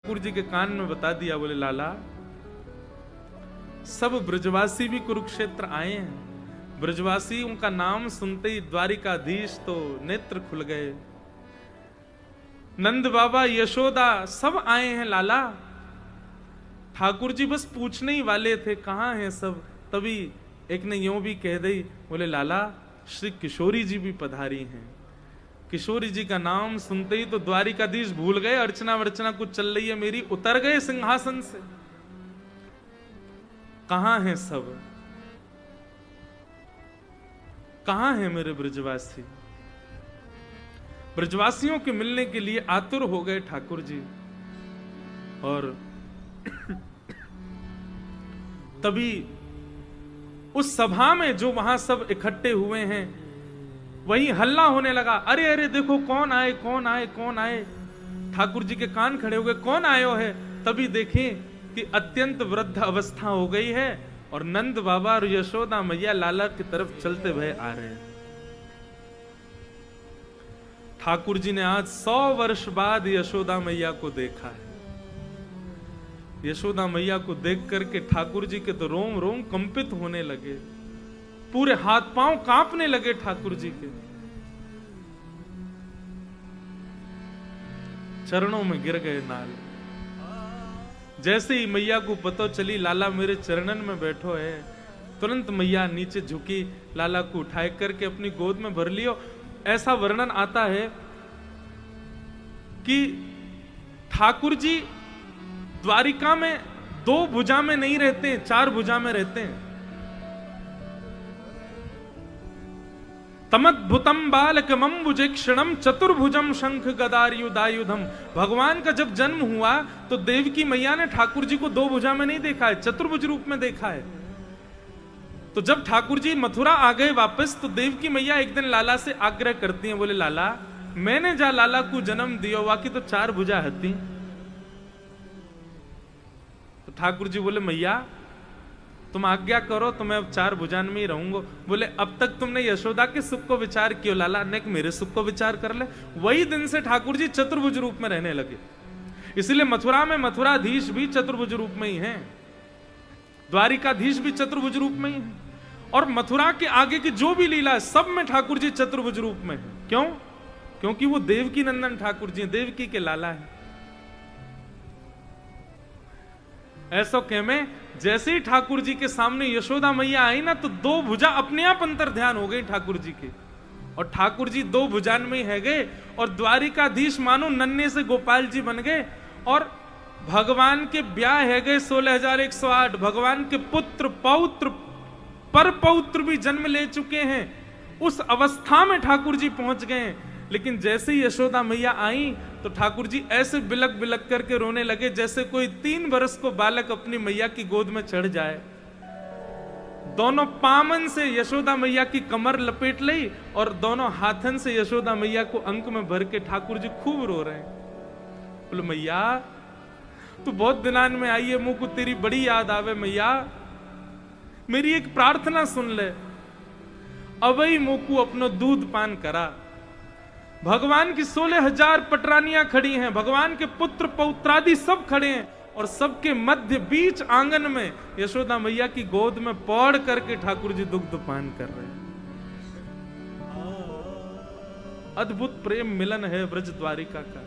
ठाकुर जी के कान में बता दिया, बोले लाला सब ब्रजवासी भी कुरुक्षेत्र आए हैं। ब्रजवासी उनका नाम सुनते ही द्वारिकाधीश तो नेत्र खुल गए। नंद बाबा, यशोदा सब आए हैं लाला। ठाकुर जी बस पूछने ही वाले थे कहां हैं सब, तभी एक ने यूं भी कह दी, बोले लाला श्री किशोरी जी भी पधारी हैं। किशोरी जी का नाम सुनते ही तो द्वारिकाधीश भूल गए, अर्चना वर्चना कुछ चल रही है मेरी, उतर गए सिंहासन से। कहां हैं सब, कहां हैं मेरे ब्रजवासी? ब्रजवासियों के मिलने के लिए आतुर हो गए ठाकुर जी। और तभी उस सभा में जो वहां सब इकट्ठे हुए हैं, वहीं हल्ला होने लगा, अरे अरे देखो कौन आए कौन आए कौन आए। ठाकुर जी के कान खड़े हो गए, कौन आयो है? तभी देखें कि अत्यंत वृद्ध अवस्था हो गई है और नंद बाबा और यशोदा मैया लाला की तरफ चलते हुए आ रहे हैं। ठाकुर जी ने आज 100 वर्ष बाद यशोदा मैया को देखा है। यशोदा मैया को देख करके ठाकुर जी के तो रोम रोम कंपित होने लगे, पूरे हाथ पांव कांपने लगे ठाकुर जी के। चरणों में गिर गए नाल। जैसे ही मैया को पता चली लाला मेरे चरणन में बैठो है, तुरंत मैया नीचे झुकी, लाला को उठाए करके अपनी गोद में भर लियो। ऐसा वर्णन आता है कि ठाकुर जी द्वारिका में 2 भुजा में नहीं रहते, 4 भुजा में रहते हैं। तमद्भुतम बालकमंबुजेक्षणम चतुर्भुजम शंख गदायुधायुधम। भगवान का जब जन्म हुआ तो देवकी मैया ने ठाकुर जी को 2 भुजा में नहीं देखा है, चतुर्भुज रूप में देखा है। तो जब ठाकुर जी मथुरा आ गए वापस, तो देवकी मैया एक दिन लाला से आग्रह करती हैं, बोले लाला मैंने जा लाला को जन्म दियो, वाकई तो 4 भुजा हती। तो ठाकुर जी बोले मैया तुम आज्ञा करो तो मैं अब 4 भुजान में ही रहूंगा। बोले अब तक तुमने यशोदा के सुख को विचार किया लाला, ने मेरे सुख को विचार कर ले। वही दिन से ठाकुर जी चतुर्भुज रूप में रहने लगे। इसलिए मथुरा में मथुराधीश भी चतुर्भुज रूप में ही हैं, द्वारिकाधीश भी चतुर्भुज रूप में ही है, और मथुरा के आगे की जो भी लीला है सब में ठाकुर जी चतुर्भुज रूप में है। क्यों? क्योंकि वो देवकी नंदन ठाकुर जी, देवकी के लाला है। ऐसा कह में जैसे ही ठाकुर जी के सामने यशोदा मैया आई ना, तो 2 भुजा अपने आप अंतर ध्यान हो गई ठाकुर जी के, और ठाकुर जी 2 भुजान में ही है गए, और द्वारिकाधीश मानो नन्हे से गोपाल जी बन गए। और भगवान के ब्याह है गए 16,108। भगवान के पुत्र पौत्र पर पौत्र भी जन्म ले चुके हैं। उस अवस्था में ठाकुर जी पहुंच गए। लेकिन जैसे ही यशोदा मैया आई तो ठाकुर जी ऐसे बिलक बिलक करके रोने लगे जैसे कोई 3 वर्ष को बालक अपनी मैया की गोद में चढ़ जाए। दोनों पामन से यशोदा मैया की कमर लपेट ली और दोनों हाथन से यशोदा मैया को अंक में भर के ठाकुर जी खूब रो रहे हैं। बोले मैया तू बहुत दिनान में आई है, मुंह को तेरी बड़ी याद आवे। मैया मेरी एक प्रार्थना सुन ले, अवई मुंह को अपनो दूध पान करा। भगवान की 16,000 पटरानियां खड़ी हैं, भगवान के पुत्र पौत्रादि सब खड़े हैं, और सबके मध्य बीच आंगन में यशोदा मैया की गोद में पौड़ करके ठाकुर जी दुग्ध पान कर रहे हैं। अद्भुत प्रेम मिलन है ब्रज द्वारिका का।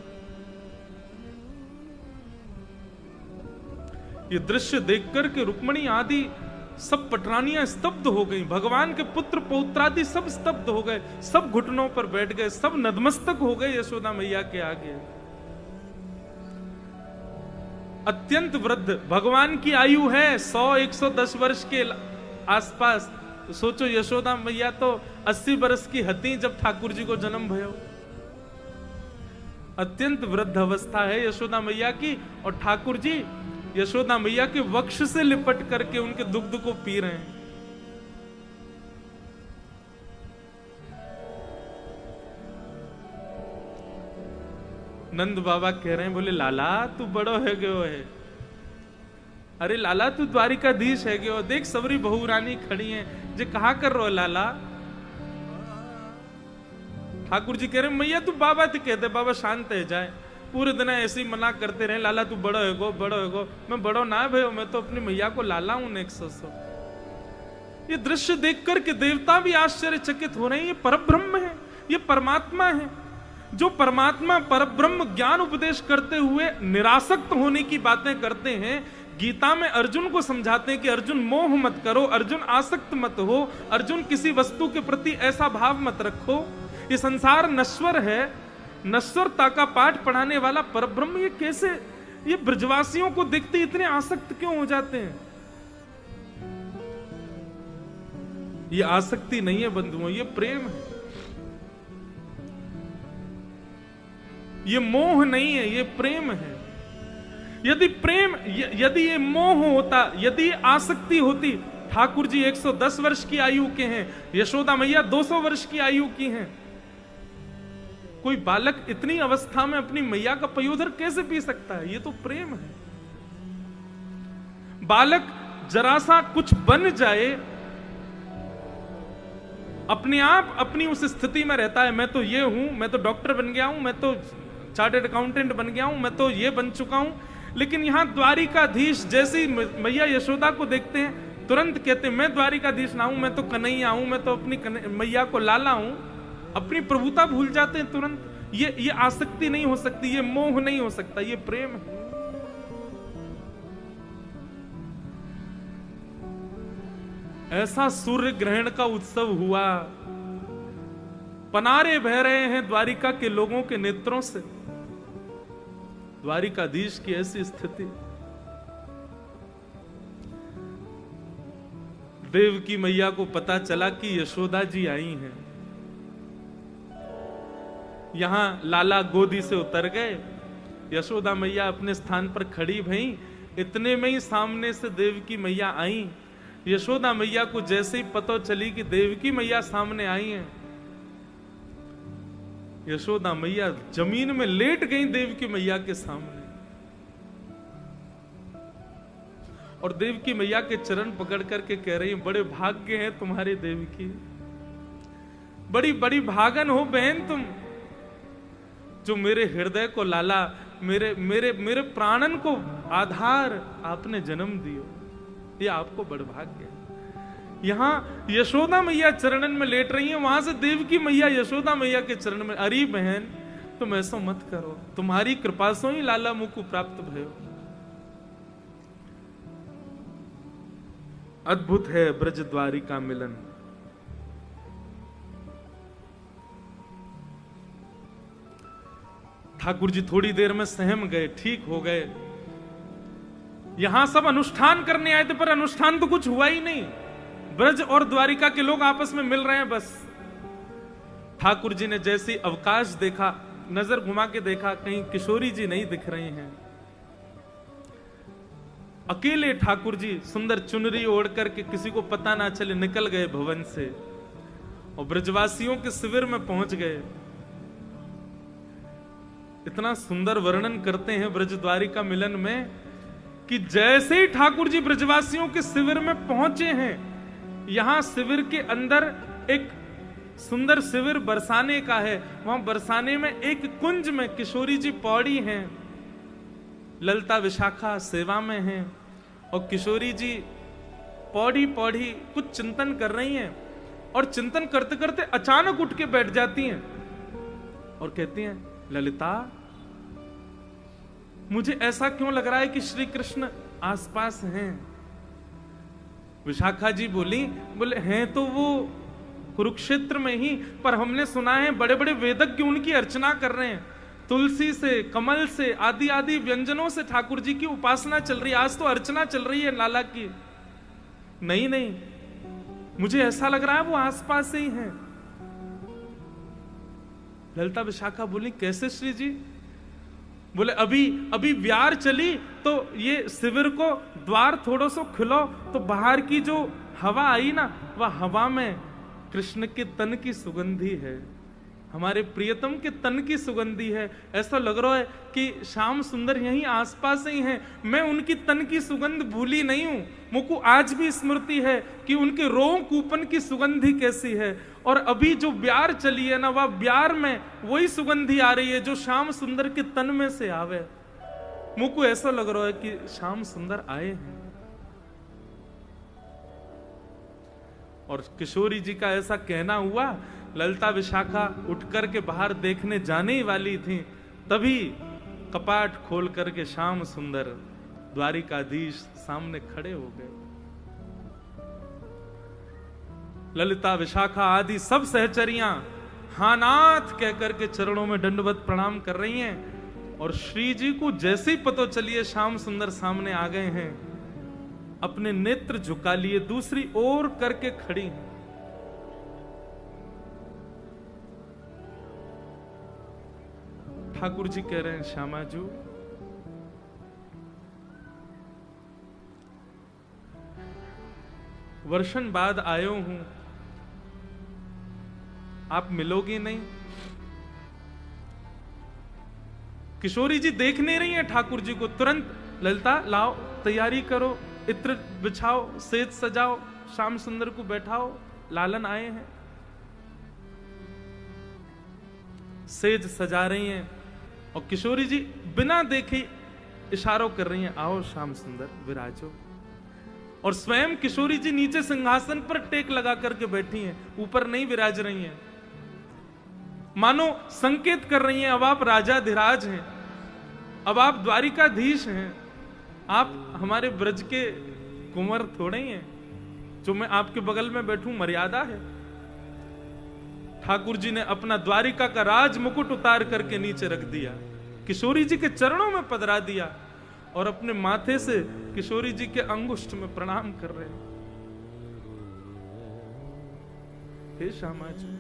ये दृश्य देखकर के रुक्मणी आदि सब पटरानियां स्तब्ध हो गई, भगवान के पुत्र पौत्रादि सब स्तब्ध हो गए, सब घुटनों पर बैठ गए, सब नतमस्तक हो गए यशोदा मैया के आगे। अत्यंत वृद्ध, भगवान की आयु है 100-110 वर्ष के आसपास। तो सोचो यशोदा मैया तो 80 वर्ष की हती जब ठाकुर जी को जन्म भयो। अत्यंत वृद्ध अवस्था है यशोदा मैया की, और ठाकुर जी यशोदा मैया के वक्ष से लिपट करके उनके दुग्ध को पी रहे हैं। नंद बाबा कह रहे हैं, बोले लाला तू बड़ो है गयो है। अरे लाला तू द्वारिकाधीश है गयो, देख सबरी बहू रानी खड़ी है, जे कहा कर रो लाला। ठाकुर जी कह रहे मैया तू बाबा ते कहते, बाबा शांत है जाए। पूरे दिन ऐसे ही मना करते रहे, लाला तू बड़ो है गो, बड़ो है गो। मैं बड़ो ना भयो, मैं तो अपनी मैया को लाला हूं नेक सो। ये दृश्य देख करके देवता भी आश्चर्यचकित हो रहे हैं। ये परब्रह्म है, ये परमात्मा है। जो परमात्मा परब्रह्म ज्ञान उपदेश करते हुए निरासक्त होने की बातें करते हैं, गीता में अर्जुन को समझाते हैं कि अर्जुन मोह मत करो, अर्जुन आसक्त मत हो, अर्जुन किसी वस्तु के प्रति ऐसा भाव मत रखो। ये संसार नश्वर है, नश्वरता का पाठ पढ़ाने वाला परब्रह्म ये कैसे, ये ब्रजवासियों को देखते इतने आसक्त क्यों हो जाते हैं? ये आसक्ति नहीं है बंधुओं, ये प्रेम है। ये मोह नहीं है, ये प्रेम है। यदि प्रेम, यदि ये मोह होता, यदि आसक्ति होती, ठाकुर जी 110 वर्ष की आयु के हैं, यशोदा मैया 200 वर्ष की आयु की हैं। कोई बालक इतनी अवस्था में अपनी मैया का पयोधर कैसे पी सकता है? ये तो प्रेम है। बालक जरा सा कुछ बन जाए, अपने आप अपनी उस स्थिति में रहता है, मैं तो ये हूं, मैं तो डॉक्टर बन गया हूं, मैं तो चार्टर्ड अकाउंटेंट बन गया हूं, मैं तो ये बन चुका हूं। लेकिन यहां द्वारिकाधीश जैसी मैया यशोदा को देखते हैं, तुरंत कहते हैं मैं द्वारिकाधीश ना हूं, मैं तो कन्हैया हूं, मैं तो अपनी मैया को लाला हूं। अपनी प्रभुता भूल जाते हैं तुरंत। ये आसक्ति नहीं हो सकती, ये मोह नहीं हो सकता, ये प्रेम है। ऐसा सूर्य ग्रहण का उत्सव हुआ, पनारे बह रहे हैं द्वारिका के लोगों के नेत्रों से। द्वारिकाधीश की ऐसी स्थिति। देवकी मैया को पता चला कि यशोदा जी आई हैं। यहां लाला गोदी से उतर गए, यशोदा मैया अपने स्थान पर खड़ी भई। इतने में ही सामने से देवकी मैया आई। यशोदा मैया को जैसे ही पता चली कि देवकी मैया सामने आई हैं, यशोदा मैया जमीन में लेट गई देवकी मैया के सामने, और देवकी मैया के चरण पकड़ करके कह रही हैं, बड़े भाग्य हैं तुम्हारे देवकी, बड़ी बड़ी भागन हो बहन तुम, जो मेरे हृदय को लाला, मेरे मेरे मेरे प्राणन को आधार आपने जन्म दियो। ये आपको बड़ भाग्य है। यहां यशोदा मैया चरणन में लेट रही हैं, वहां से देवकी मैया यशोदा मैया के चरण में, अरे बहन तुम ऐसा मत करो, तुम्हारी कृपा से ही लाला मुकु प्राप्त भयो। अद्भुत है ब्रज द्वारिका मिलन। ठाकुर जी थोड़ी देर में सहम गए, ठीक हो गए। यहां सब अनुष्ठान करने आए थे, पर अनुष्ठान तो कुछ हुआ ही नहीं। ब्रज और द्वारिका के लोग आपस में मिल रहे हैं बस। ठाकुर जी ने जैसे अवकाश देखा, नजर घुमा के देखा, कहीं किशोरी जी नहीं दिख रहे हैं। अकेले ठाकुर जी सुंदर चुनरी ओढ़ करके, किसी को पता ना चले, निकल गए भवन से और ब्रजवासियों के शिविर में पहुंच गए। इतना सुंदर वर्णन करते हैं ब्रज द्वारिका मिलन में कि जैसे ही ठाकुर जी ब्रजवासियों के शिविर में पहुंचे हैं, यहां शिविर के अंदर एक सुंदर शिविर बरसाने का है। वहां बरसाने में एक कुंज में किशोरी जी पौड़ी हैं, ललता विशाखा सेवा में हैं, और किशोरी जी पौड़ी पौड़ी कुछ चिंतन कर रही हैं, और चिंतन करते करते अचानक उठ के बैठ जाती हैं और कहती हैं, ललिता मुझे ऐसा क्यों लग रहा है कि श्री कृष्ण आसपास हैं। विशाखा जी बोले हैं तो वो कुरुक्षेत्र में ही, पर हमने सुना है बड़े बड़े वेदज्ञ उनकी अर्चना कर रहे हैं, तुलसी से, कमल से, आदि आदि व्यंजनों से ठाकुर जी की उपासना चल रही है, आज तो अर्चना चल रही है लाला की। नहीं नहीं, मुझे ऐसा लग रहा है वो आसपास से ही हैं। ललिता विशाखा बोली, कैसे श्री जी? बोले अभी व्यार चली तो ये शिविर को द्वार थोड़ा सा खुलो तो बाहर की जो हवा आई ना, वह हवा में कृष्ण के तन की सुगंधी है। हमारे प्रियतम के तन की सुगंधी है। ऐसा लग रहा है कि श्याम सुंदर यहीं आसपास ही हैं। मैं उनकी तन की सुगंध भूली नहीं हूं। मुझको आज भी स्मृति है कि उनके रोम कूपन की सुगंधी कैसी है। और अभी जो ब्यार चली है ना, वह ब्यार में वही सुगंधी आ रही है जो श्याम सुंदर के तन में से आवे। मुझको ऐसा लग रहा है कि श्याम सुंदर आए हैं। और किशोरी जी का ऐसा कहना हुआ, ललिता विशाखा उठ करके बाहर देखने जाने ही वाली थी, तभी कपाट खोल करके श्याम सुंदर द्वारिकाधीश सामने खड़े हो गए। ललिता विशाखा आदि सब सहचरियां हानाथ कह करके चरणों में दंडवत प्रणाम कर रही हैं। और श्री जी को जैसे ही पता चलिए श्याम सुंदर सामने आ गए हैं, अपने नेत्र झुका लिए दूसरी ओर करके खड़ी हैं। ठाकुर जी कह रहे हैं, श्यामा जी वर्षन बाद आयो हूं, आप मिलोगी नहीं। किशोरी जी देख नहीं रही हैं ठाकुर जी को। तुरंत ललिता लाओ, तैयारी करो, इत्र बिछाओ, सेज सजाओ, श्याम सुंदर को बैठाओ, लालन आए हैं। सेज सजा रही हैं और किशोरी जी बिना देखे इशारों कर रही हैं, आओ श्याम सुंदर विराजो। और स्वयं किशोरी जी नीचे सिंहासन पर टेक लगा करके बैठी हैं, ऊपर नहीं विराज रही हैं। मानो संकेत कर रही हैं, अब आप राजाधिराज हैं, अब आप द्वारिकाधीश हैं, आप हमारे ब्रज के कुंवर थोड़े ही हैं जो मैं आपके बगल में बैठूं, मर्यादा है। ठाकुर जी ने अपना द्वारिका का राज मुकुट उतार करके नीचे रख दिया, किशोरी जी के चरणों में पधरा दिया और अपने माथे से किशोरी जी के अंगुष्ठ में प्रणाम कर रहे हैं। हे श्यामा जी,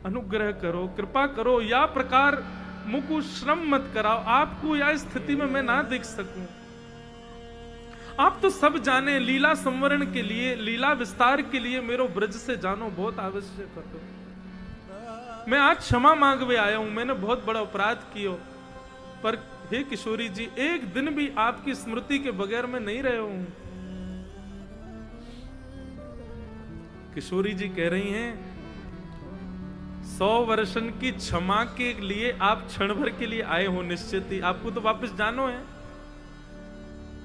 अनुग्रह करो, कृपा करो, या प्रकार मुझको श्रम मत कराओ, आपको या स्थिति में मैं ना देख सकूं। आप तो सब जाने, लीला संवरण के लिए, लीला विस्तार के लिए मेरो ब्रज से जानो बहुत आवश्यक है। मैं आज क्षमा मांगवे आया हूं, मैंने बहुत बड़ा अपराध किया, पर हे किशोरी जी, एक दिन भी आपकी स्मृति के बगैर मैं नहीं रहा हूं। किशोरी जी कह रही हैं, 100 वर्षन की क्षमा के लिए आप क्षण भर के लिए आए हो, निश्चित ही आपको तो वापस जानो है।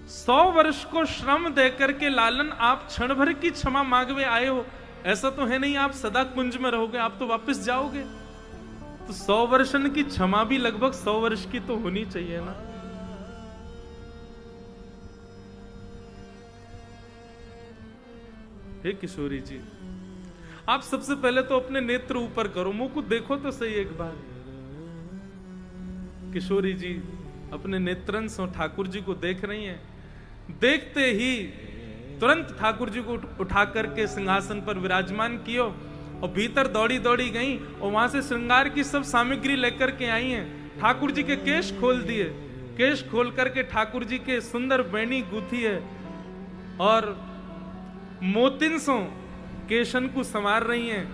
100 वर्ष को श्रम देकर के लालन आप क्षण भर की क्षमा मांगवे आए हो, ऐसा तो है नहीं आप सदा कुंज में रहोगे, आप तो वापस जाओगे। तो 100 वर्षन की क्षमा भी लगभग 100 वर्ष की तो होनी चाहिए ना। हे किशोरी जी, आप सबसे पहले तो अपने नेत्र ऊपर करो, मुंह को देखो तो सही एक बार। किशोरी जी अपने नेत्रन से ठाकुर जी को देख रही हैं। देखते ही तुरंत ठाकुर जी को उठा करके सिंहासन पर विराजमान कियो और भीतर दौड़ी दौड़ी गई और वहां से श्रृंगार की सब सामग्री लेकर के आई हैं। ठाकुर जी के केश खोल दिए, केश खोल करके ठाकुर जी के सुंदर बैनी गूथी है और मोतिन सो केशन को संवार रही हैं।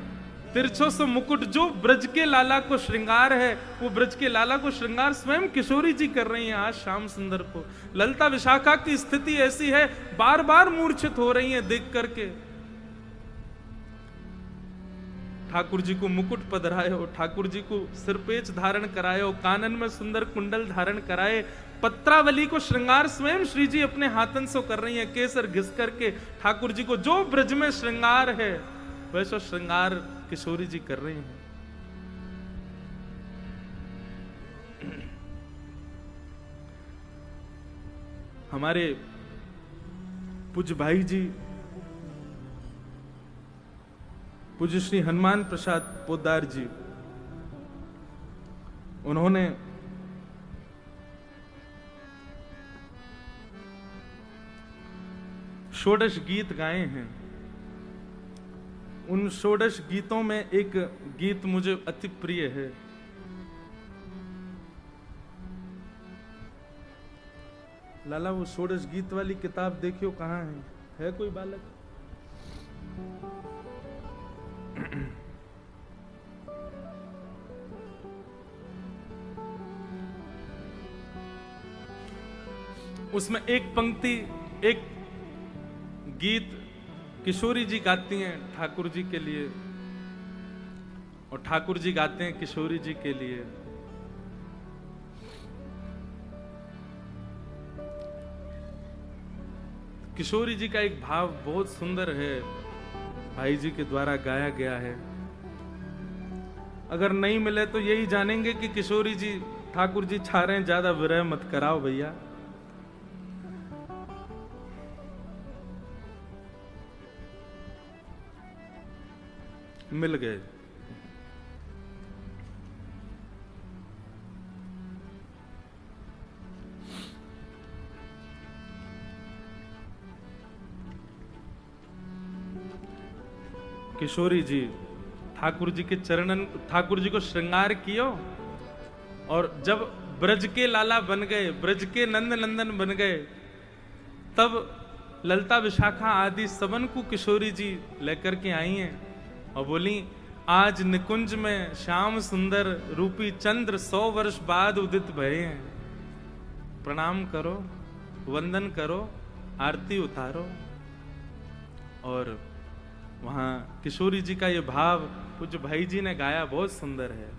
तिरछो सो मुकुट, जो ब्रज के लाला को श्रृंगार है, वो ब्रज के लाला को श्रृंगार स्वयं किशोरी जी कर रही हैं आज श्याम सुंदर को। ललिता विशाखा की स्थिति ऐसी है, बार बार मूर्छित हो रही हैं देख करके। ठाकुर जी को मुकुट पधराए हो, ठाकुर जी को सिरपेच धारण कराए हो, कानन में सुंदर कुंडल धारण कराए, पत्रावली को श्रृंगार स्वयं श्री जी अपने हाथन से कर रही हैं, केसर घिस करके ठाकुर जी को जो ब्रज में श्रृंगार है वैसा श्रृंगार किशोरी जी कर रही हैं। हमारे पूज्य भाई जी पूज्य श्री हनुमान प्रसाद पोद्दार जी, उन्होंने षोडश गीत गाए हैं। उन षोडश गीतों में एक गीत मुझे अति प्रिय है। लाला वो षोडश गीत वाली किताब देखियो कहाँ है कोई बालक? उसमें एक पंक्ति, एक गीत किशोरी जी गाती हैं ठाकुर जी के लिए, और ठाकुर जी गाते हैं किशोरी जी के लिए। किशोरी जी का एक भाव बहुत सुंदर है, भाई जी के द्वारा गाया गया है। अगर नहीं मिले तो यही जानेंगे कि किशोरी जी ठाकुर जी छा रहे हैं, ज्यादा विरह मत कराओ भैया। मिल गए। किशोरी जी ठाकुर जी के चरणन, ठाकुर जी को श्रृंगार कियो, और जब ब्रज के लाला बन गए, ब्रज के नंद नंदन बन गए, तब ललता विशाखा आदि सबन को किशोरी जी लेकर के आई हैं और बोली, आज निकुंज में श्याम सुंदर रूपी चंद्र 100 वर्ष बाद उदित भये हैं, प्रणाम करो, वंदन करो, आरती उतारो। और वहां किशोरी जी का ये भाव पूज्य भाई जी ने गाया, बहुत सुंदर है।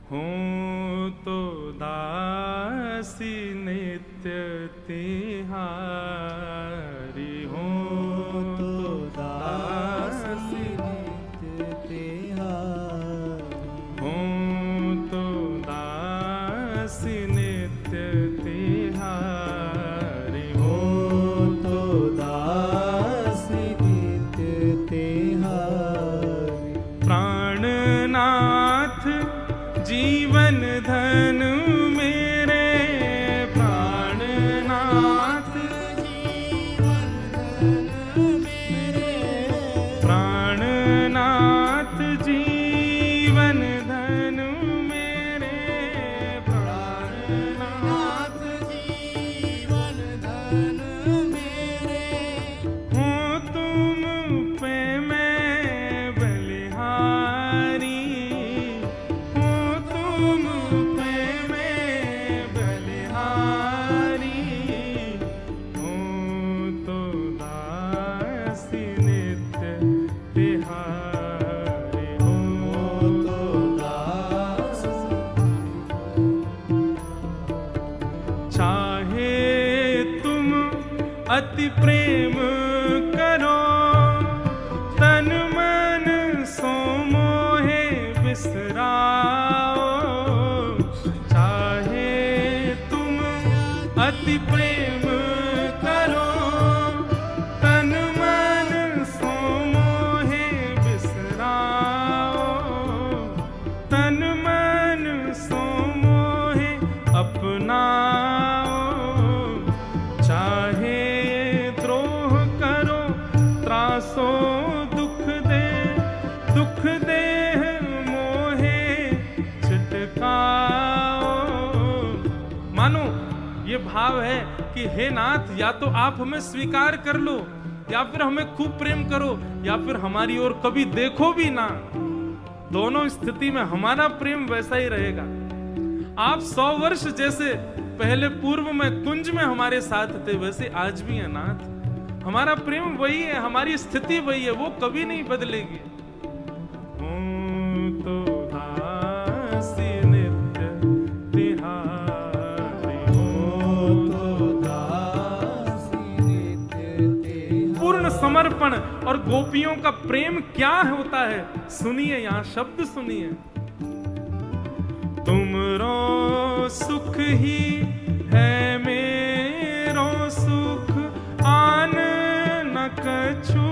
हो तो दासी नित्य तिहारी, हो तो दासी नित्य तिहारी, हो तो दासी नित्य तिहारी, हो तो दासी नित्य तिहारी। प्राणनाथ जीवन धन मेरे, प्राणनाथ जीवन धन मेरे, प्राणनाथ जीवन धन मेरे, प्राणनाथ जीवन धन मेरे। हो तुम पे मैं बलिहारी, अति प्रेम करो, तन मन सो मोहे बिसराओ। चाहे तुम अति प्रेम करो, तन मन सो मोहे बिसराओ, तन मन सो मोहे अपनाओ। चाहे सो दुख दे मोहे छिटकाओ। मानो ये भाव है कि हे नाथ, या तो आप हमें स्वीकार कर लो, या फिर हमें खूब प्रेम करो, या फिर हमारी ओर कभी देखो भी ना। दोनों स्थिति में हमारा प्रेम वैसा ही रहेगा। आप 100 वर्ष जैसे पहले पूर्व में कुंज में हमारे साथ थे, वैसे आज भी है नाथ। हमारा प्रेम वही है, हमारी स्थिति वही है, वो कभी नहीं बदलेगी। तो दासी नित्य तिहारी, तो दासी नित्य तिहारी। पूर्ण समर्पण और गोपियों का प्रेम क्या होता है, सुनिए, यहाँ शब्द सुनिए। तुमरो सुख ही है मेरो सुख, आन न कछु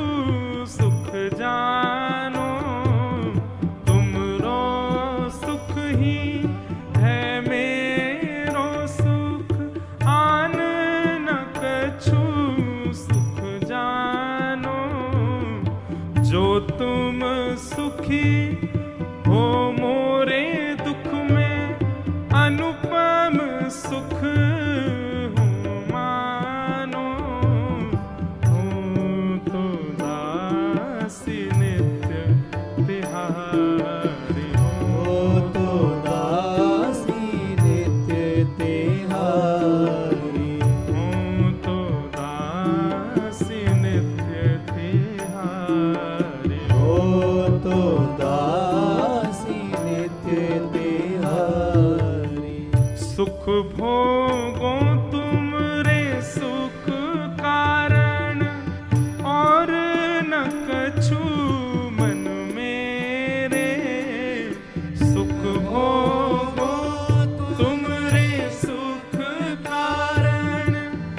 सुख जानो। तुमरो सुख ही है मेरो सुख, आन न कछु सुख जानो। जो तुम सुखी हो मोरे दुख में, अनुपम सुख हो तो दासी नित्य तिहारी। सुख भोगो तुम रे सुख कारण, और न कछु मन मेरे। सुख भोगो तुम रे सुख कारण,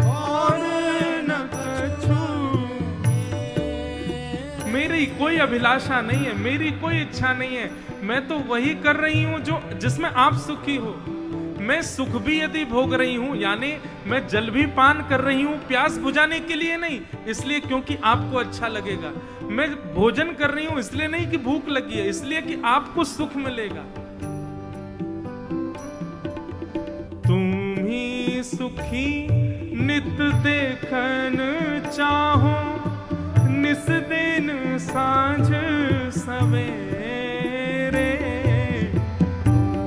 और न कछु। मेरी कोई अभिलाषा नहीं है, मेरी कोई इच्छा नहीं है, मैं तो वही कर रही हूं जो जिसमें आप सुखी हो। मैं सुख भी यदि भोग रही हूं, यानी मैं जल भी पान कर रही हूं प्यास बुझाने के लिए नहीं, इसलिए क्योंकि आपको अच्छा लगेगा। मैं भोजन कर रही हूं इसलिए नहीं कि भूख लगी है, इसलिए कि आपको सुख मिलेगा। तुम ही सुखी नित देखन चाहो, निस दिन सांझ सवेरे।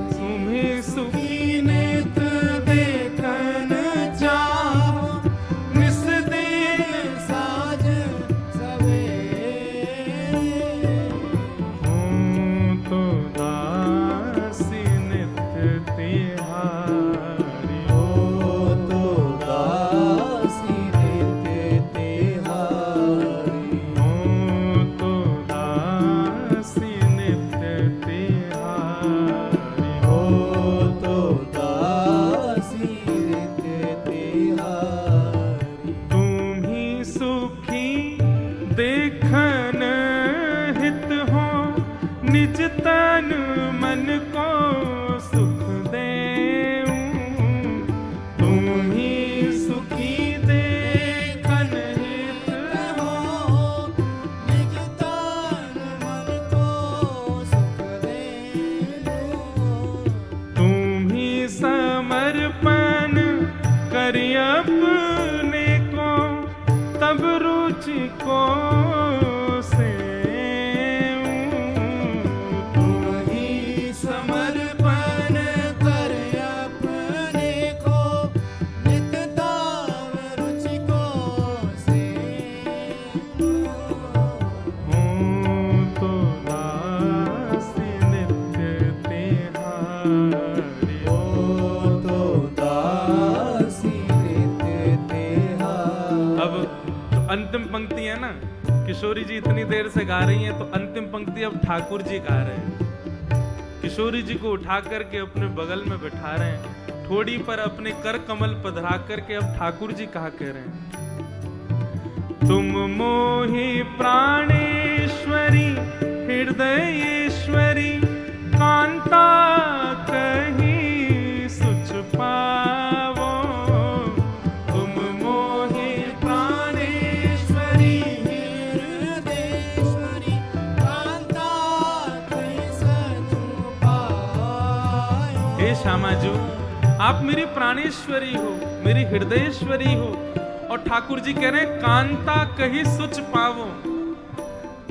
तुम ही सुखी नित देखन चाहो, निस दिन सांझ सवेरे। हो तो दासी नित्य तिहारी, हो तो दासी नित्य तिहारी, हो तो दासी नित्य तिहारी, हो तो दासी नित्य तिहारी। तुम ही सुखी देखन हित हो, निज तन मन को सुख देऊं। तुम ही सुखी देखन हित हो, निज तन मन को सुख देऊं। तुम ही समर्पण करी अपने को, तब रुचि को सेऊं। तुम ही समर्पण कर अपने को, नित दाव रुचि को सेऊं। हो तो दासी नित्य तिहारी, हो तो दासी नित्य तिहारी। अब जो अंतिम पंक्ति है ना, किशोरी जी इतनी देर से गा रही हैं, तो अंतिम पंक्ति अब ठाकुर जी गा रहे हैं। किशोरी जी को उठा करके अपने बगल में बिठा रहे हैं, ठोड़ी पर अपने कर कमल पधरा करके अब ठाकुर जी कहा कह रहे हैं। तुम मोहि प्राणेश्वरी हृदयेश्वरी, कांता कहीं सुच पावो। तुम मोहि प्राणेश्वरी हृदयेश्वरी, कांता कहीं सच पायो। हे श्यामाजू, आप मेरी प्राणेश्वरी हो, मेरी हृदयेश्वरी हो, और ठाकुर जी कह रहे हैं कांता कहीं सुच पावो।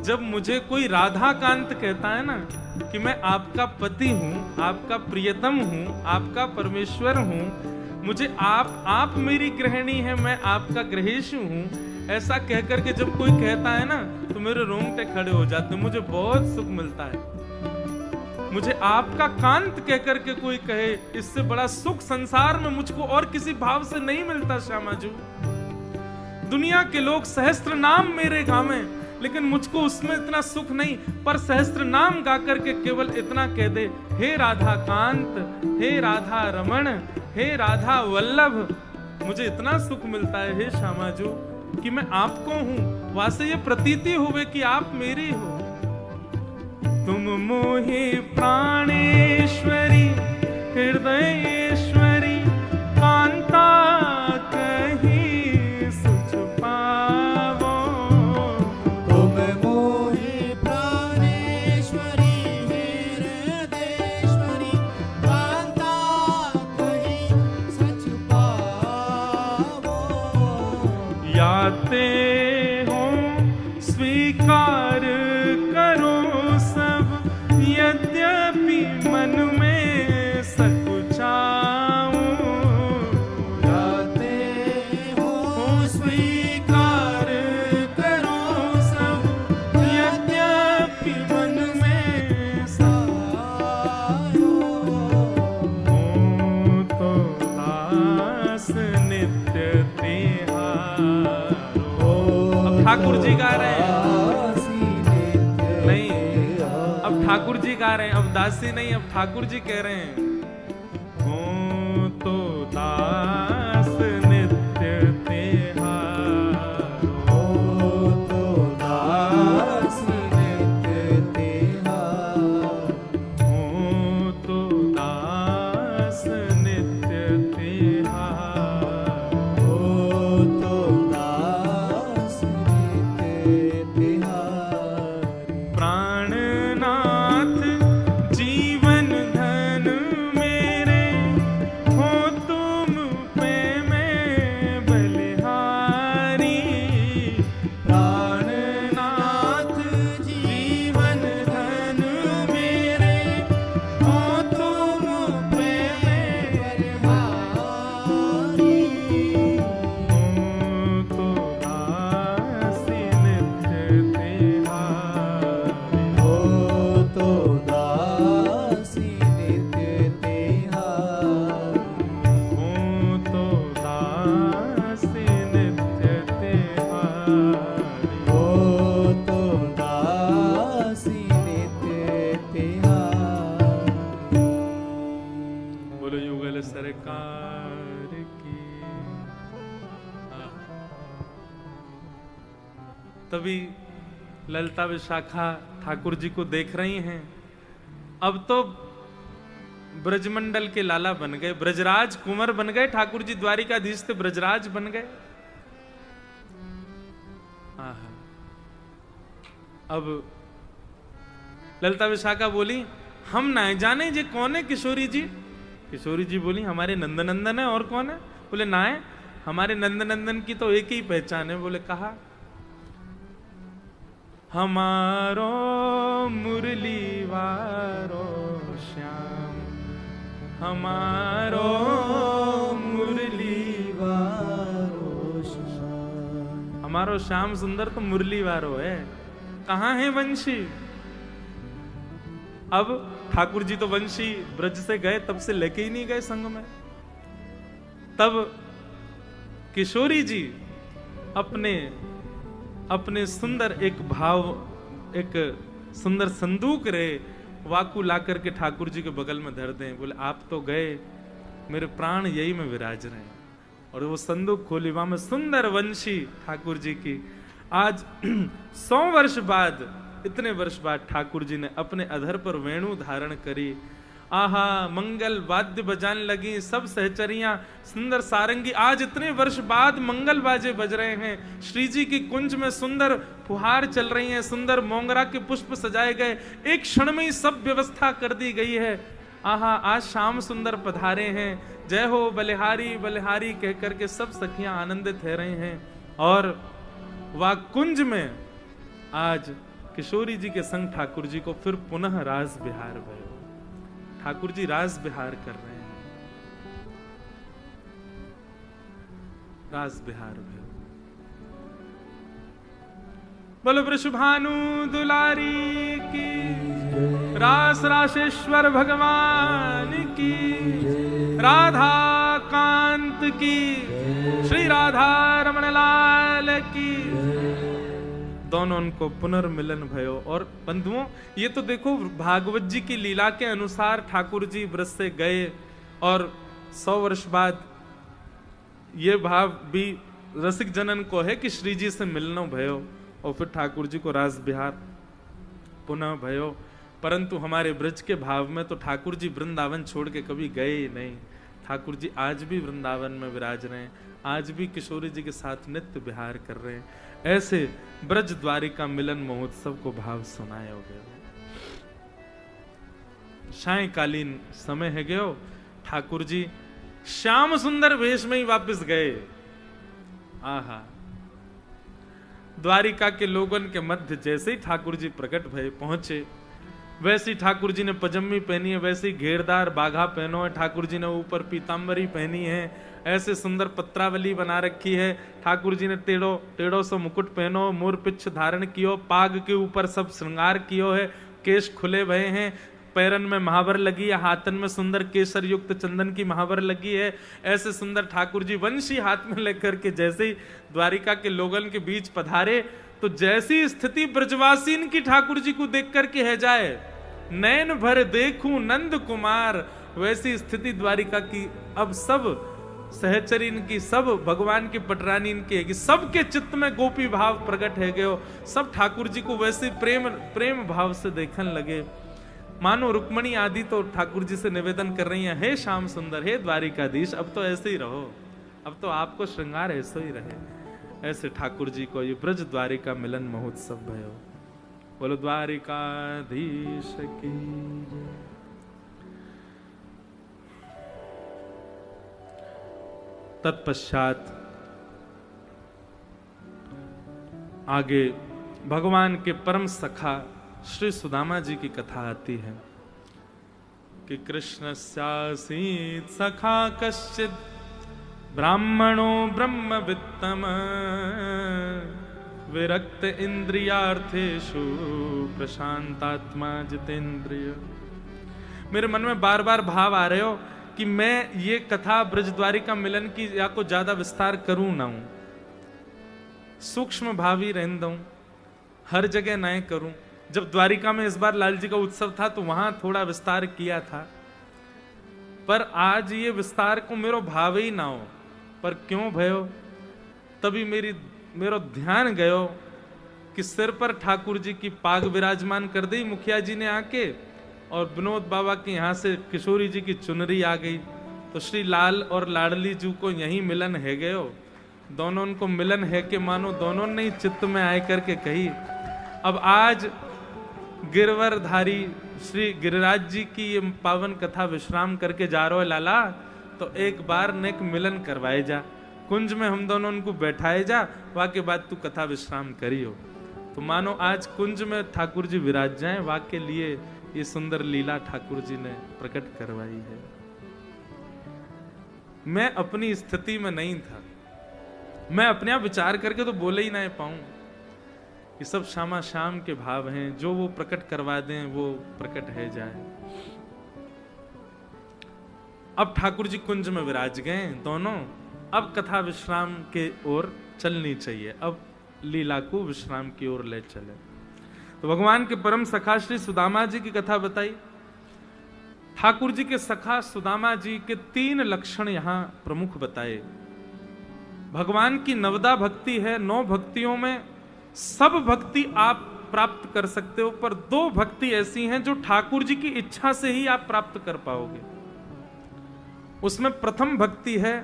जब मुझे कोई राधा कांत कहता है ना कि मैं आपका पति हूं, आपका प्रियतम हूं, आपका परमेश्वर हूं, मुझे आप मेरी गृहिणी है, मैं आपका गृहेशु हूं, ऐसा कहकर के जब कोई कहता है ना तो मेरे रोंगटे खड़े हो जाते हैं, मुझे बहुत सुख मिलता है। मुझे आपका कांत कहकर के कोई कहे, इससे बड़ा सुख संसार में मुझको और किसी भाव से नहीं मिलता। श्यामाजू, दुनिया के लोग सहस्त्र नाम मेरे गावे, लेकिन मुझको उसमें इतना सुख नहीं, पर सहस्त्र नाम गा करके केवल इतना कह दे, हे राधा कांत, हे राधा रमण, हे राधा वल्लभ, मुझे इतना सुख मिलता है हे श्यामाजू कि मैं आपको हूं, वहां से ये प्रतीति होवे कि आप मेरी हो। तुम मोहि प्राणेश्वरी हृदयेश्वरी, कांता कहीं सुच पावो। तुम मोहि प्राणेश्वरी हृदयेश्वरी, कांता कहीं सच पावो। याते हो स्वीकार करो सब, यद्यपि मन में सकुचाऊं। याते हो स्वीकार करो सब, यद्यपि मन में सकुचाऊं। हो तो ठाकुर जी गा रहे हैं, नहीं अब ठाकुर जी गा रहे हैं, अब दासी नहीं, अब ठाकुर जी कह रहे हैं, हो तो दास नित्य तिहारो, हो तो दास नित्य तिहारो, हो तो दास नित्य तिहारो, हो तो दास नित्य तिहारो, प्राणनाथ जीवन धन मेरे, हो तुम पे मैं बलिहारी, प्राणनाथ जीवन धन मेरे, हो तुम पे मैं बलिहारी, हो तो दासी नित्य तिहारी, हो तो दासी नित्य तिहारी, हो तो दासी नित्य तिहारी। हो तो दासी नित्य तिहारी। बोलो युगल सरकार की। हाँ। तभी ललिता विशाखा ठाकुर जी को देख रही हैं। अब तो ब्रजमंडल के लाला बन गए, ब्रजराज कुंवर बन गए, ठाकुर जी द्वारिकाधीश थे, ब्रजराज बन गए। आहा। अब ललिता विशाखा बोली, हम ना जाने जे कौन है किशोरी जी। किशोरी जी बोली, हमारे नंदनंदन है, और कौन है? बोले ना है, हमारे नंदनंदन की तो एक ही पहचान है। बोले कहा, हमारो मुरली वारो श्याम, हमारो मुरली वारो श्याम, हमारो श्याम सुंदर तो मुरली वारो है। कहाँ है वंशी? अब ठाकुर जी तो वंशी ब्रज से गए, तब से लेके ही नहीं गए संग में। तब किशोरी जी अपने सुंदर एक भाव, एक सुंदर संदूक रे वाकू ला करके ठाकुर जी के बगल में धर दें। बोले आप तो गए, मेरे प्राण यही में विराज रहे हैं। और वो संदूक खोली, वहां में सुंदर वंशी ठाकुर जी की। आज 100 वर्ष बाद, इतने वर्ष बाद ठाकुर जी ने अपने अधर पर वेणु धारण करी। आहा, मंगल वाद्य बजाने लगी, सब सहचरियां, सुंदर सारंगी। आज इतने वर्ष बाद मंगल बाजे बज रहे हैं। श्री जी की कुंज में सुंदर फुहार चल रही हैं, सुंदर मोंगरा के पुष्प सजाए गए, एक क्षण में ही सब व्यवस्था कर दी गई है। आहा, आज श्याम सुंदर पधारे हैं, जय हो बलिहारी बलिहारी कह करके सब सखियां आनंदित हो रहे हैं। और वह कुंज में आज किशोरी जी के संग ठाकुर जी को फिर पुनः रास बिहार भयो। ठाकुर जी रास बिहार कर रहे हैं, रास बिहार भयो। बोलो वृषभानु दुलारी की, रास राशेश्वर भगवान की, राधा कांत की, श्री राधा रमण लाल की। दोनों उनको पुनर्मिलन भयो। और बंधुओं, ये तो देखो भागवत जी की लीला के अनुसार ठाकुर जी ब्रज से गए और 100 वर्ष बाद ये भाव भी रसिक जनन को है कि श्री जी से मिलना भयो और फिर ठाकुर जी को रास बिहार पुनः भयो। परंतु हमारे ब्रज के भाव में तो ठाकुर जी वृंदावन छोड़ के कभी गए ही नहीं। ठाकुर जी आज भी वृंदावन में विराज रहे हैं, आज भी किशोरी जी के साथ नित्य विहार कर रहे हैं। ऐसे ब्रज द्वारिका मिलन महोत्सव को भाव सुनाए हो गए। सायकालीन समय है गयो, ठाकुर जी श्याम सुंदर वेश में ही वापस गए। आहा, द्वारिका के लोगों के मध्य जैसे ही ठाकुर जी प्रकट भय पहुंचे, वैसी ठाकुर जी ने पजम्मी पहनी है, वैसी घेरदार बाघा पहनो है। ठाकुर जी ने ऊपर पीतांबरी पहनी है, ऐसे सुंदर पत्रावली बना रखी है। ठाकुर जी ने टेढ़ो सो मुकुट पहनो, मोर पिछ धारण कियो, पाग के ऊपर सब श्रृंगार कियो है, केश खुले भये हैं, पैरन में महावर लगी है, हाथन में सुंदर केसर युक्त चंदन की महावर लगी है। ऐसे सुंदर ठाकुर जी वंशी हाथ में लेकर के जैसे ही द्वारिका के लोगन के बीच पधारे, तो जैसी स्थिति ब्रजवासीन की ठाकुर जी को देख करके है जाए, नैन भर देखूं नंद कुमार, वैसी स्थिति द्वारिका की अब सब सहचरीन की, सब भगवान की पटरानी इनकी है कि सबके चित्त में गोपी भाव प्रकट है गयो, सब ठाकुर जी को वैसे प्रेम भाव से देखने लगे। मानो रुक्मणी आदि तो ठाकुर जी से निवेदन कर रही हैं, हे श्याम सुंदर, हे द्वारिकाधीश, अब तो ऐसे ही रहो, अब तो आपको श्रृंगार ऐसे ही रहे। ऐसे ठाकुर जी को ये ब्रज द्वारिका मिलन महोत्सव भयो। बोलो द्वारिकाधीश की जय। तत्पश्चात आगे भगवान के परम सखा श्री सुदामा जी की कथा आती है कि कृष्णस्यासीत् सखा कश्चित् ब्राह्मणो ब्रह्मवित्तम विरक्त इंद्रियार्थेषु प्रशांतात्मा जितेंद्रिय। मेरे मन में बार बार भाव आ रहे हो कि मैं ये कथा ब्रजद्वारिका मिलन की या को ज्यादा विस्तार करूं ना हूं, सूक्ष्म भावी रहने दूं, हर जगह नए करूं। जब द्वारिका में इस बार लाल जी का उत्सव था तो वहां थोड़ा विस्तार किया था, पर आज ये विस्तार को मेरो भाव ही ना हो। पर क्यों भयो? तभी मेरो ध्यान गयो कि सिर पर ठाकुर जी की पाग विराजमान कर दी मुखिया जी ने आके, और विनोद बाबा के यहाँ से किशोरी जी की चुनरी आ गई, तो श्री लाल और लाडली जी को यही मिलन है गयो। दोनों उनको मिलन है कि मानो दोनों ने चित्त में आए करके कही। अब आज गिरवरधारी श्री गिरिराज जी की ये पावन कथा विश्राम करके जा रहे हो लाला, तो एक बार नेक मिलन करवाए जा, कुंज में हम दोनों उनको बैठाए जा, वाके बाद तू कथा विश्राम करियो। तो मानो आज कुंज में ठाकुर जी विराज जाए, वाके लिए ये सुंदर लीला ठाकुर जी ने प्रकट करवाई है। मैं अपनी स्थिति में नहीं था, मैं अपने आप विचार करके तो बोले ही ना पाऊं। ये सब श्यामा श्याम के भाव हैं, जो वो प्रकट करवा दें वो प्रकट है जाए। अब ठाकुर जी कुंज में विराज गए दोनों, अब कथा विश्राम के ओर चलनी चाहिए, अब लीला को विश्राम की ओर ले चले। तो भगवान के परम सखा श्री सुदामा जी की कथा बताई। ठाकुर जी के सखा सुदामा जी के 3 लक्षण यहां प्रमुख बताए। भगवान की नवदा भक्ति है, 9 भक्तियों में सब भक्ति आप प्राप्त कर सकते हो, पर 2 भक्ति ऐसी हैं जो ठाकुर जी की इच्छा से ही आप प्राप्त कर पाओगे। उसमें प्रथम भक्ति है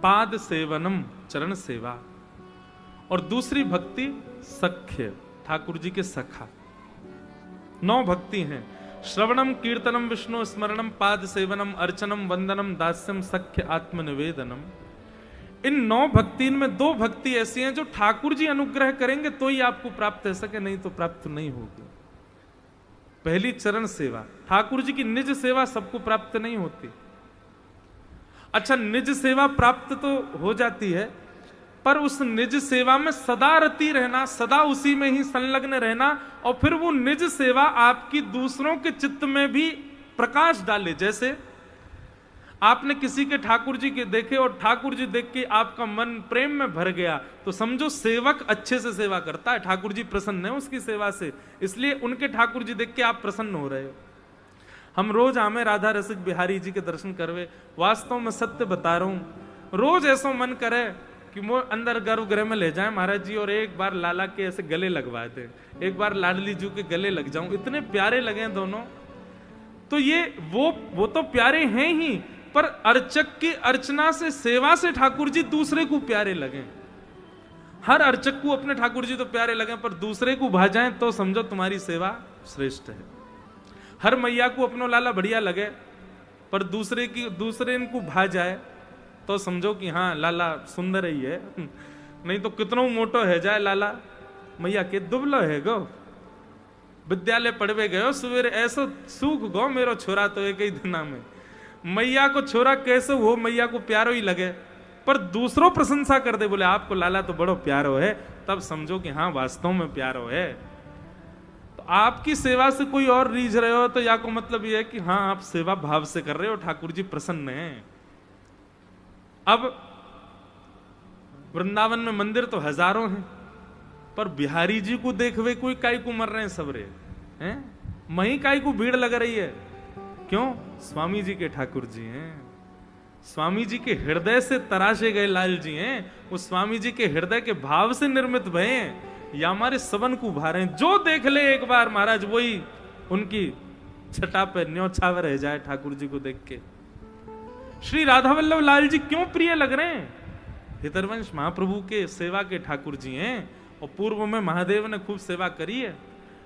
पाद सेवनम, चरण सेवा, और दूसरी भक्ति सख्य, ठाकुर जी के सखा। 9 भक्ति हैं, श्रवणम कीर्तनम विष्णु स्मरणम पाद सेवनम अर्चनम वंदनम दास्यम सख्य आत्मनिवेदनम। इन 9 भक्ति में 2 भक्ति ऐसी हैं जो ठाकुर जी अनुग्रह करेंगे तो ही आपको प्राप्त हो सके, नहीं तो प्राप्त नहीं होगी। पहली चरण सेवा, ठाकुर जी की निज सेवा सबको प्राप्त नहीं होती। अच्छा, निज सेवा प्राप्त तो हो जाती है, पर उस निज सेवा में सदा रति रहना, सदा उसी में ही संलग्न रहना, और फिर वो निज सेवा आपकी दूसरों के चित्त में भी प्रकाश डाले। जैसे आपने किसी के ठाकुर जी के देखे और ठाकुर जी देख के आपका मन प्रेम में भर गया, तो समझो सेवक अच्छे से सेवा करता है, ठाकुर जी प्रसन्न है उसकी सेवा से, इसलिए उनके ठाकुर जी देख के आप प्रसन्न हो रहे हो। हम रोज आमे राधा रसिक बिहारी जी के दर्शन करवे, वास्तव में सत्य बता रहा हूं, रोज ऐसा मन करे कि वो अंदर गर्भगृह में ले जाए महाराज जी, और एक बार लाला के ऐसे गले लगवा दे, एक बार लाडली जी के गले लग जाऊं, इतने प्यारे लगे दोनों। तो ये वो तो प्यारे हैं ही, पर अर्चक की अर्चना से, सेवा से ठाकुर जी दूसरे को प्यारे लगे। हर अर्चक को अपने ठाकुर जी तो प्यारे लगे, पर दूसरे को भा जाए तो समझो तुम्हारी सेवा श्रेष्ठ है। हर मैया को अपनो लाला बढ़िया लगे, पर दूसरे इनको भा जाए तो समझो कि हाँ लाला सुंदर ही है, नहीं तो कितनो मोटो है जाए लाला, मैया के दुबलो है गो। विद्यालय पढ़वे गयो सवेरे, ऐसो सूख गो मेरो छोरा तो एक ही दिना में। मैया को छोरा कैसे हो, मैया को प्यारो ही लगे, पर दूसरों प्रशंसा कर दे, बोले आपको लाला तो बड़ो प्यारो है, तब समझो कि हाँ वास्तव में प्यारो है। तो आपकी सेवा से कोई और रीझ रहे हो तो या को मतलब ये है कि हाँ आप सेवा भाव से कर रहे हो, ठाकुर जी प्रसन्न हैं। अब वृंदावन में मंदिर तो हजारों हैं, पर बिहारी जी को देखवे कोई काई को मर रहे हैं सबरे हैं, मही काई को भीड़ लग रही है, क्यों? स्वामी जी के ठाकुर जी हैं, स्वामी जी के हृदय से तराशे गए लाल जी हैं, वो स्वामी जी के हृदय के भाव से निर्मित भय हैं, या हमारे सबन को उभारे हैं। जो देख ले एक बार महाराज वही उनकी छटा पे न्योछावर रह जाए ठाकुर जी को देख के। श्री राधा वल्लभ लाल जी क्यों प्रिय लग रहे हैं? हितरवंश महाप्रभु के सेवा के ठाकुर जी हैं, और पूर्व में महादेव ने खूब सेवा करी है।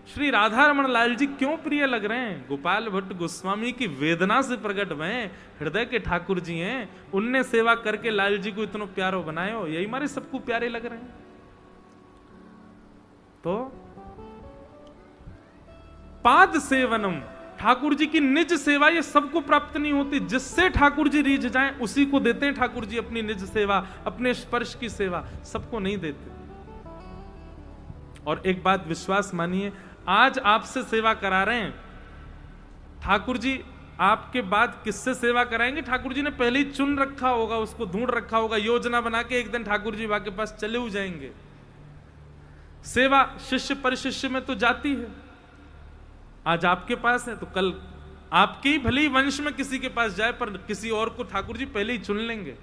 श्री राधा रमण लाल जी क्यों प्रिय लग रहे हैं? गोपाल भट्ट गोस्वामी की वेदना से प्रकट हुए हृदय के ठाकुर जी हैं, उनने सेवा करके लाल जी को इतना प्यारो बनाए हो, यही हमारे सबको प्यारे लग रहे हैं। तो पाद सेवनम, ठाकुर जी की निज सेवा, ये सबको प्राप्त नहीं होती। जिससे ठाकुर जी रीझ जाएं उसी को देते हैं ठाकुर जी अपनी निज सेवा, अपने स्पर्श की सेवा, सबको नहीं देते। और एक बात विश्वास मानिए, आज आपसे सेवा करा रहे हैं ठाकुर जी, आपके बाद किससे सेवा कराएंगे? ठाकुर जी ने पहले ही चुन रखा होगा, उसको ढूंढ रखा होगा, योजना बना के एक दिन ठाकुर जी के पास चले हो जाएंगे। सेवा शिष्य परिशिष्य में तो जाती है, आज आपके पास है तो कल आपके ही भले ही वंश में किसी के पास जाए, पर किसी और को ठाकुर जी पहले ही चुन लेंगे।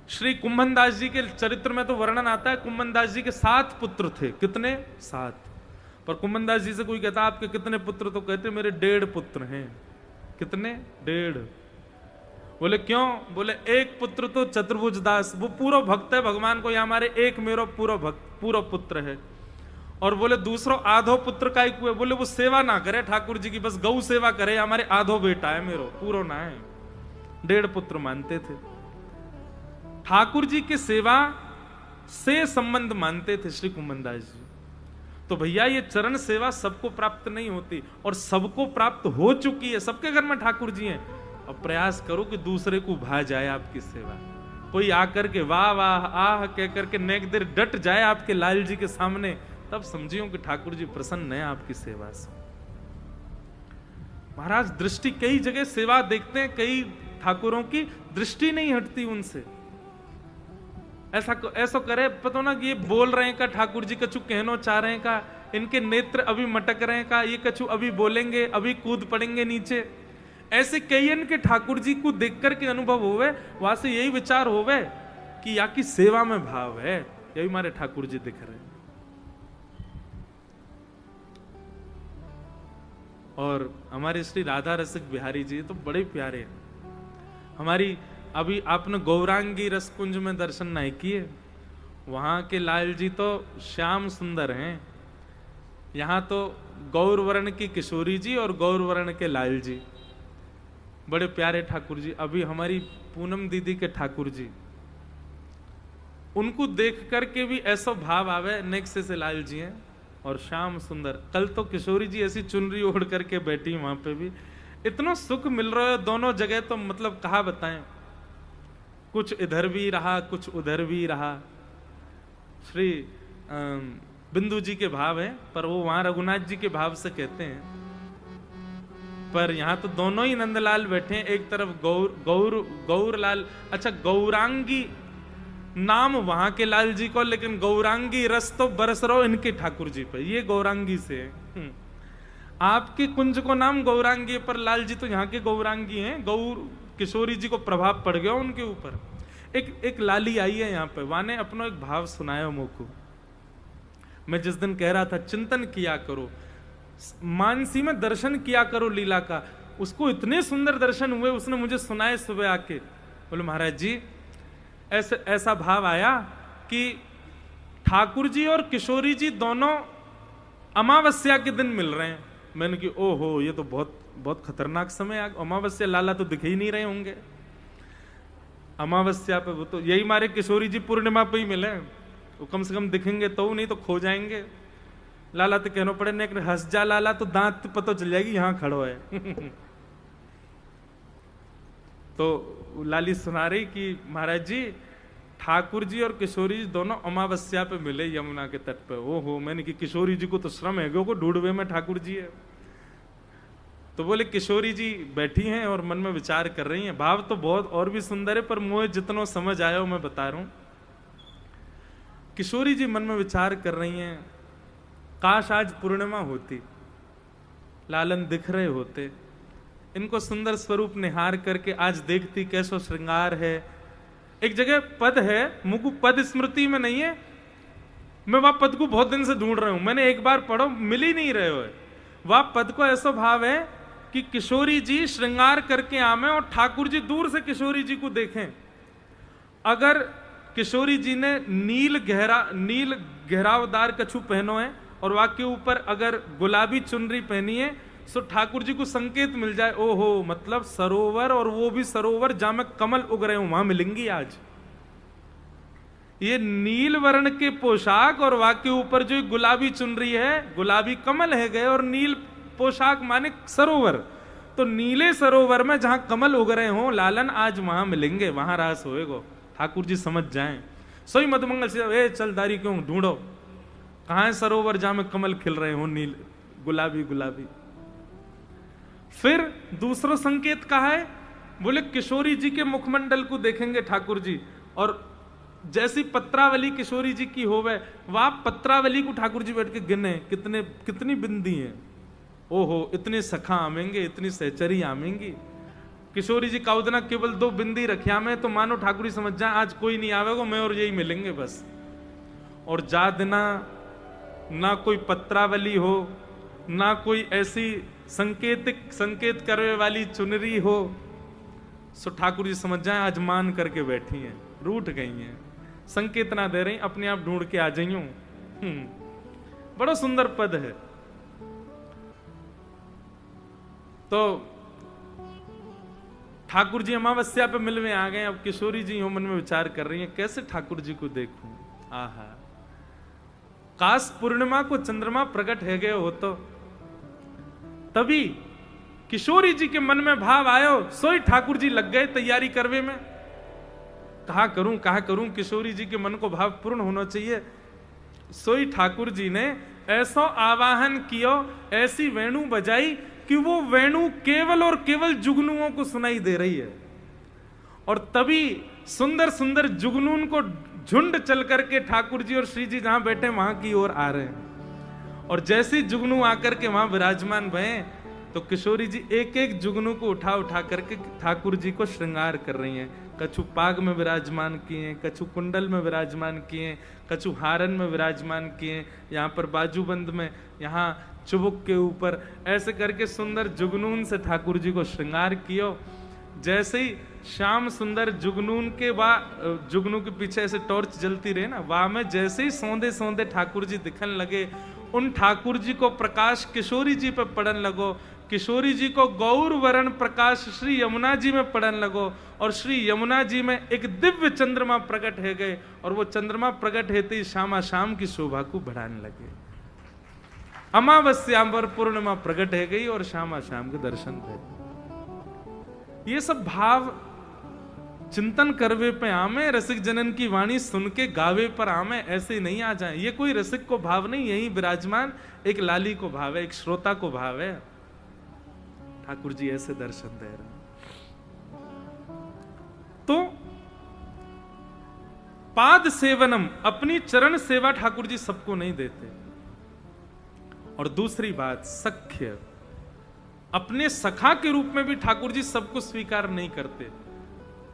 श्री कुंभन दास जी के चरित्र में तो वर्णन आता है, कुंभन दास जी के 7 पुत्र थे। कितने? 7। पर कुंभन दास जी से कोई कहता आपके कितने पुत्र, तो कहते मेरे 1.5 पुत्र हैं। कितने? 1.5। बोले क्यों? बोले एक पुत्र तो चतुर्भुज दास, वो पूरा भक्त है भगवान को, या हमारे एक मेरो पूरा पुत्र है। और बोले दूसरो आधो पुत्र का एक, बोले वो सेवा ना करे ठाकुर जी की, बस गौ सेवा करे, हमारे आधो बेटा है मेरो, पूरा ना है। 1.5 पुत्र मानते थे, ठाकुर जी के सेवा से संबंध मानते थे श्री कुंभनदास जी। तो भैया ये चरण सेवा सबको प्राप्त नहीं होती, और सबको प्राप्त हो चुकी है, सबके घर में ठाकुर जी हैं। अब प्रयास करो कि दूसरे को भा जाए आपकी सेवा, कोई आकर के वाह वाह आह कह करके नेक देर डट जाए आपके लाल जी के सामने, तब समझियो कि ठाकुर जी प्रसन्न है आपकी सेवा से। महाराज दृष्टि कई जगह सेवा देखते हैं, कई ठाकुरों की दृष्टि नहीं हटती उनसे। ऐसा करे पता ना कि ये बोल रहे हैं का ठाकुर जी कछु कहना चाह रहे हैं का, इनके नेत्र अभी मटक रहे हैं का, ये कछु अभी बोलेंगे अभी कूद पड़ेंगे नीचे। ऐसे कई इनके ठाकुर जी को देख करके अनुभव होवे, वहां से यही विचार होवे कि या की सेवा में भाव है, यही हमारे ठाकुर जी दिख रहे हैं। और हमारे श्री राधा रसिक बिहारी जी तो बड़े प्यारे हैं। हमारी अभी आपने गौरांगी रसकुंज में दर्शन नहीं किए, वहां के लाल जी तो श्याम सुंदर हैं। यहाँ तो गौर वर्ण की किशोरी जी और गौर वर्ण के लाल जी बड़े प्यारे ठाकुर जी। अभी हमारी पूनम दीदी के ठाकुर जी, उनको देख करके भी ऐसा भाव आवे, नेक्स्ट से लाल जी हैं और श्याम सुंदर। कल तो किशोरी जी ऐसी चुनरी ओढ़ करके बैठी, वहां पे भी इतना सुख मिल रहा है दोनों जगह, तो मतलब कहा बताएं, कुछ इधर भी रहा कुछ उधर भी रहा। श्री बिंदु जी के भाव है, पर वो वहां रघुनाथ जी के भाव से कहते हैं, पर यहाँ तो दोनों ही नंदलाल बैठे हैं, एक तरफ गौर लाल, अच्छा गौरांगी नाम वहां के लाल जी को, लेकिन गौरांगी रस तो बरस रहो इनके ठाकुर जी पे, ये गौरांगी से है। आपके कुंज को नाम गौरांगी, पर लाल जी तो यहाँ के गौरांगी हैं। गौर किशोरी जी को प्रभाव पड़ गया उनके ऊपर। एक लाली आई है यहाँ पे, वाने अपना एक भाव सुनाया मोको। मैं जिस दिन कह रहा था चिंतन किया करो, मानसी में दर्शन किया करो लीला का, उसको इतने सुंदर दर्शन हुए, उसने मुझे सुनाए सुबह आके, बोले महाराज जी ऐसा भाव आया कि ठाकुर जी और किशोरी जी दोनों अमावस्या के दिन मिल रहे हैं। मैंने कि ओहो ये तो बहुत बहुत खतरनाक समय आ, अमावस्या लाला तो दिख ही नहीं रहे होंगे अमावस्या पे, वो तो यही मारे किशोरी जी पूर्णिमा पे ही मिले, वो कम से कम दिखेंगे तो, नहीं तो खो जाएंगे। लाला तो कहना पड़े ने हंस जा लाला, तो दांत पता चल जाएगी यहाँ खड़ो है। तो लाली सुना रही कि महाराज जी ठाकुर जी और किशोरी जी दोनों अमावस्या पे मिले यमुना के तट पे। ओहो, मैंने कि किशोरी जी को तो श्रम है, को ढूंढवे में ठाकुर जी है। तो बोले किशोरी जी बैठी हैं और मन में विचार कर रही हैं। भाव तो बहुत और भी सुंदर है, पर मुझे जितना समझ आया मैं बता रहा हूं। किशोरी जी मन में विचार कर रही हैं, काश आज पूर्णिमा होती, लालन दिख रहे होते, इनको सुंदर स्वरूप निहार करके आज देखती कैसो श्रृंगार है। एक जगह पद है, मुझको पद स्मृति में नहीं है, मैं वह पद को बहुत दिन से ढूंढ रहा हूं, मैंने एक बार पढ़ो, मिल ही नहीं रहे हो। वह पद को ऐसा भाव है कि किशोरी जी श्रृंगार करके आवे और ठाकुर जी दूर से किशोरी जी को देखें। अगर किशोरी जी ने नील गहरावदार कछु पहनो है और वाके ऊपर अगर गुलाबी चुनरी पहनी है, तो ठाकुर जी को संकेत मिल जाए, ओहो मतलब सरोवर, और वो भी सरोवर जहां में कमल उग रहे हूं वहां मिलेंगी आज। ये नील वर्ण के पोशाक और वाके ऊपर जो गुलाबी चुनरी है, गुलाबी कमल है गए, और नील पोशाक माने सरोवर, तो नीले सरोवर में जहां कमल उग रहे हो लालन आज वहां मिलेंगे, वहां रास होएगो। ठाकुर जी समझ जाएं, सोई मधुमंगल से चल दारी क्यों ढूंढो, कहां है सरोवर जहां में कमल खिल रहे हो नील गुलाबी गुलाबी। फिर दूसरा संकेत कहा है, बोले किशोरी जी के मुखमंडल को देखेंगे ठाकुर जी, और जैसी पत्रावली किशोरी जी की होवे, वह पत्रावली को ठाकुर जी बैठ के गिने कितनी बिंदी है, ओहो इतने सखा आमेंगे, इतनी सहचरी आमेंगी। किशोरी जी काउदना केवल 2 बिंदी रखिया में, तो मानो ठाकुर जी समझ जाए आज कोई नहीं आवेगा, मैं और यही मिलेंगे बस। और जा देना ना कोई पत्रावली हो, ना कोई ऐसी संकेत करने वाली चुनरी हो, सो ठाकुर जी समझ जाए आज मान करके बैठी हैं, रूठ गई हैं, संकेत ना दे रही, अपने आप ढूंढ के आ जाइयो। बड़ा सुंदर पद है। तो ठाकुर जी अमावस्या पे मिलने आ गए, अब किशोरी जी हो मन में विचार कर रही हैं कैसे ठाकुर जी को देखूं। आहा, काश पूर्णिमा को चंद्रमा प्रकट है गए हो, तो तभी किशोरी जी के मन में भाव आयो, सोई ठाकुर जी लग गए तैयारी करवे में। कहा करूं, किशोरी जी के मन को भाव पूर्ण होना चाहिए। सोई ठाकुर जी ने ऐसा आवाहन किया, ऐसी वेणु बजाई कि वो वेणु केवल और केवल जुगनुओं को सुनाई दे रही है, और तभी सुंदर सुंदर जुगनून को झुंड चल करके ठाकुर जी और श्री जी जहां बैठे वहां की ओर आ रहे हैं। और जैसे जुगनू आकर के वहां विराजमान भये, तो किशोरी जी एक एक जुगनू को उठा करके ठाकुर जी को श्रृंगार कर रही हैं। कछु पाग में विराजमान किए, कछु कुंडल में विराजमान किए, कछु हारन में विराजमान किए, यहाँ पर बाजूबंद में, यहाँ चुबुक के ऊपर, ऐसे करके सुंदर जुगनून से ठाकुर जी को श्रृंगार कियो। जैसे ही श्याम सुंदर जुगनून के जुगनू के पीछे ऐसे टॉर्च जलती रहे ना, वहां में जैसे ही सौंदे सौंदे ठाकुर जी दिखन लगे, उन ठाकुर जी को प्रकाश किशोरी जी पे पड़न लगो, किशोरी जी को गौर वर्ण प्रकाश श्री यमुना जी में पड़न लगो, और श्री यमुना जी में एक दिव्य चंद्रमा प्रकट है गए, और वो चंद्रमा प्रकट हेते ही श्यामा शाम की शोभा को बढ़ाने लगे। अमावस्या पर पूर्णिमा प्रकट है गई और श्यामा शाम के दर्शन थे। ये सब भाव चिंतन करवे पे आमे, रसिक जनन की वाणी सुन के गावे पर आमे, ऐसे नहीं आ जाए। ये कोई रसिक को भाव नहीं, यही विराजमान एक लाली को भाव है, एक श्रोता को भाव है। ठाकुर जी ऐसे दर्शन दे रहे। तो पाद सेवनम, अपनी चरण सेवा ठाकुर जी सबको नहीं देते। और दूसरी बात सख्य, अपने सखा के रूप में भी ठाकुर जी सबको स्वीकार नहीं करते।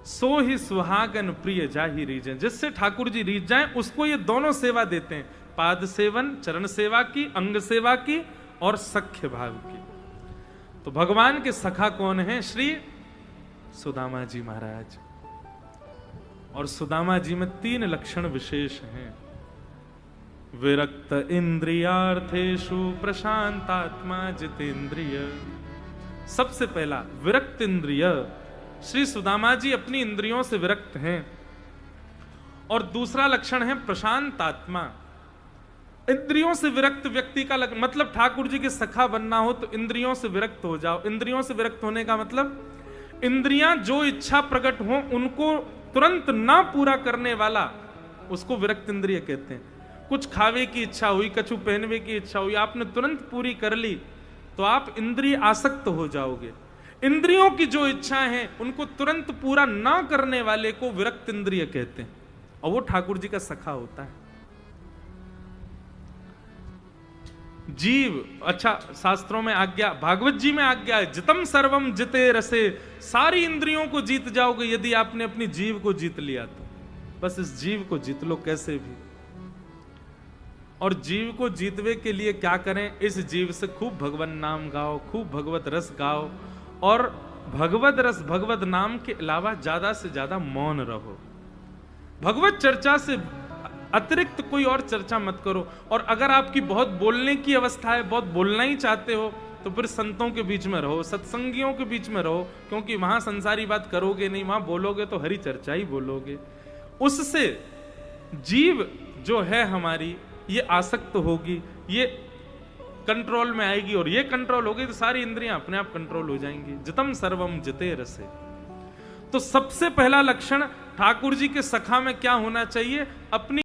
सो ही सुहागन प्रिय जाहि रीजें, जिससे ठाकुर जी रीझ जाएं उसको ये दोनों सेवा देते हैं, पाद सेवन, चरण सेवा की, अंग सेवा की और सख्य भाव की। तो भगवान के सखा कौन है? श्री सुदामा जी महाराज। और सुदामा जी में 3 लक्षण विशेष हैं। विरक्त इंद्रियार्थेषु प्रशांतात्मा जितेंद्रिय। सबसे पहला विरक्त इंद्रिय, श्री सुदामा जी अपनी इंद्रियों से विरक्त हैं। और दूसरा लक्षण है प्रशांत आत्मा। इंद्रियों से विरक्त व्यक्ति का मतलब ठाकुर जी के सखा बनना हो तो इंद्रियों से विरक्त हो जाओ। इंद्रियों से विरक्त होने का मतलब इंद्रियां जो इच्छा प्रकट हो उनको तुरंत ना पूरा करने वाला, उसको विरक्त इंद्रिय कहते हैं। कुछ खावे की इच्छा हुई, कछु पहनवे की इच्छा हुई, आपने तुरंत पूरी कर ली तो आप इंद्रिय आसक्त हो जाओगे। इंद्रियों की जो इच्छाएं हैं उनको तुरंत पूरा ना करने वाले को विरक्त इंद्रिय कहते हैं, और वो ठाकुर जी का सखा होता है। जीव, अच्छा शास्त्रों में आज्ञा, भागवत जी में आज्ञा है, जितम सर्वम जिते रसे, सारी इंद्रियों को जीत जाओगे यदि आपने अपनी जीव को जीत लिया तो। बस इस जीव को जीत लो कैसे भी। और जीव को जीतवे के लिए क्या करें? इस जीव से खूब भगवान नाम गाओ, खूब भगवत रस गाओ, और भगवत रस भगवत नाम के अलावा ज्यादा से ज्यादा मौन रहो। भगवत चर्चा से अतिरिक्त कोई और चर्चा मत करो। और अगर आपकी बहुत बोलने की अवस्था है, बहुत बोलना ही चाहते हो, तो फिर संतों के बीच में रहो, सत्संगियों के बीच में रहो, क्योंकि वहां संसारी बात करोगे नहीं, वहां बोलोगे तो हरि चर्चा ही बोलोगे। उससे जीव जो है हमारी ये आसक्त होगी, ये कंट्रोल में आएगी, और ये कंट्रोल होगी तो सारी इंद्रियां अपने आप कंट्रोल हो जाएंगी। जितम सर्वम जिते रसे। तो सबसे पहला लक्षण ठाकुर जी के सखा में क्या होना चाहिए? अपनी